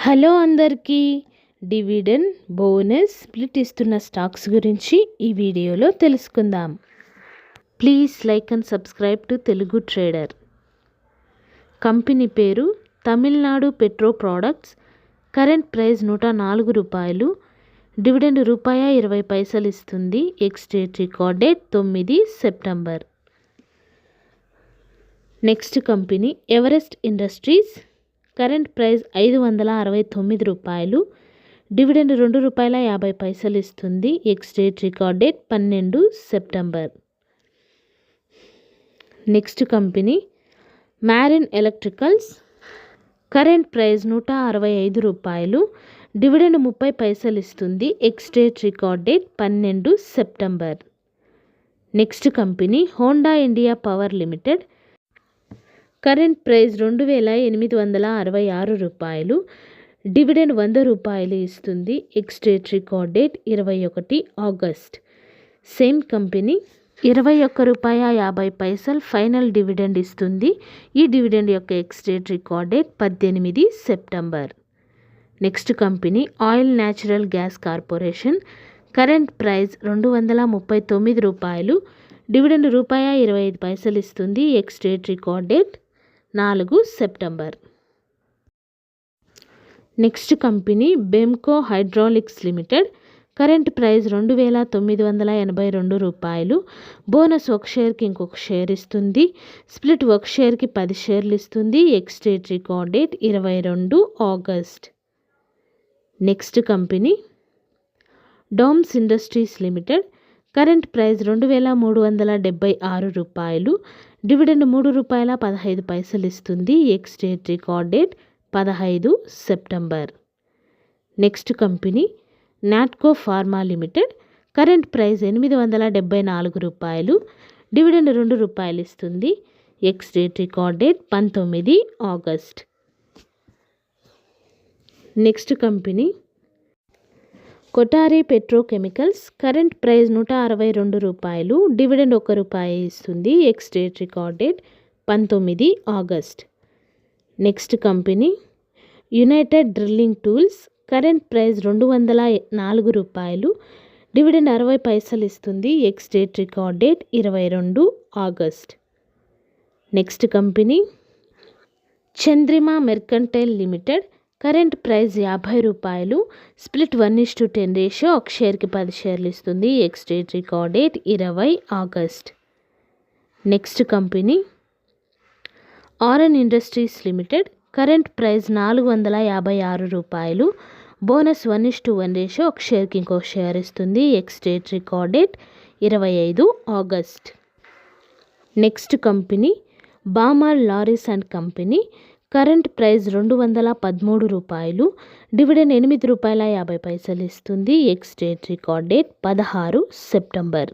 Hello అందరికీ, dividend bonus split ఇస్తున్న stocks గురించి ఈ వీడియోలో తెలుసుకుందాం. Please like and subscribe to Telugu trader. Company పేరు Tamil Nadu petro products. Current price ₹104. Dividend ₹20 ఇస్తుంది. Ex-date record date 9 September. Next company Everest industries. Current price ₹569. Dividend ₹2.50 ఇస్తుంది. Ex-date record date 12 September. Next company marine electricals. Current price ₹165. Dividend ₹30 ఇస్తుంది. Ex-date record date 12 September. Next company Honda India power limited. Current price ₹2,866. Dividend ₹100 ఇస్తుంది. Ex-date record date 21 August. Same company ₹21.50 final dividend ఇస్తుంది. ఈ dividend యొక్క ex-date record date 18 September. Next company oil natural gas corporation. Current price ₹239. Dividend ₹1.25 ఇస్తుంది. Ex-date record date 4 September. Next company Bemco hydraulics limited. Current price ₹2,982. Bonus ఒక షేర్కి ఇంకొక share ఇస్తుంది. Split ఒక షేర్కి 10 షేర్లు ఇస్తుంది. Ex-date record date 22 August. Next company DOMS industries limited. Current price ₹2,376. Dividend ₹3.15 ఇస్తుంది. Ex-date record date 15 September. Next company Natco pharma limited. Current price ₹874. Dividend ₹2 ఇస్తుంది. Ex-date record date 19 August. Next company Kothari petrochemicals. Current price ₹162. Dividend ₹1 ఇస్తుంది. Ex-date record date 19 August. Next company United drilling tools. Current price ₹204. Dividend ₹60 ఇస్తుంది. Ex-date record date 22 August. Next company Chandrima mercantile limited. Current price ₹50. Split 1:10 ratio. ఒక షేర్కి 10 షేర్లు ఇస్తుంది. Ex-date record date 20 August. Next company RN industries limited. Current price ₹456. Bonus 1:1 ratio. ఒక షేర్కి ఇంకొక share ఇస్తుంది. Ex-date record date 25 August. Next company Balmer lorries and company. Current price ₹213. Dividend ₹8.50 ఇస్తుంది. Ex-date record date 16 September.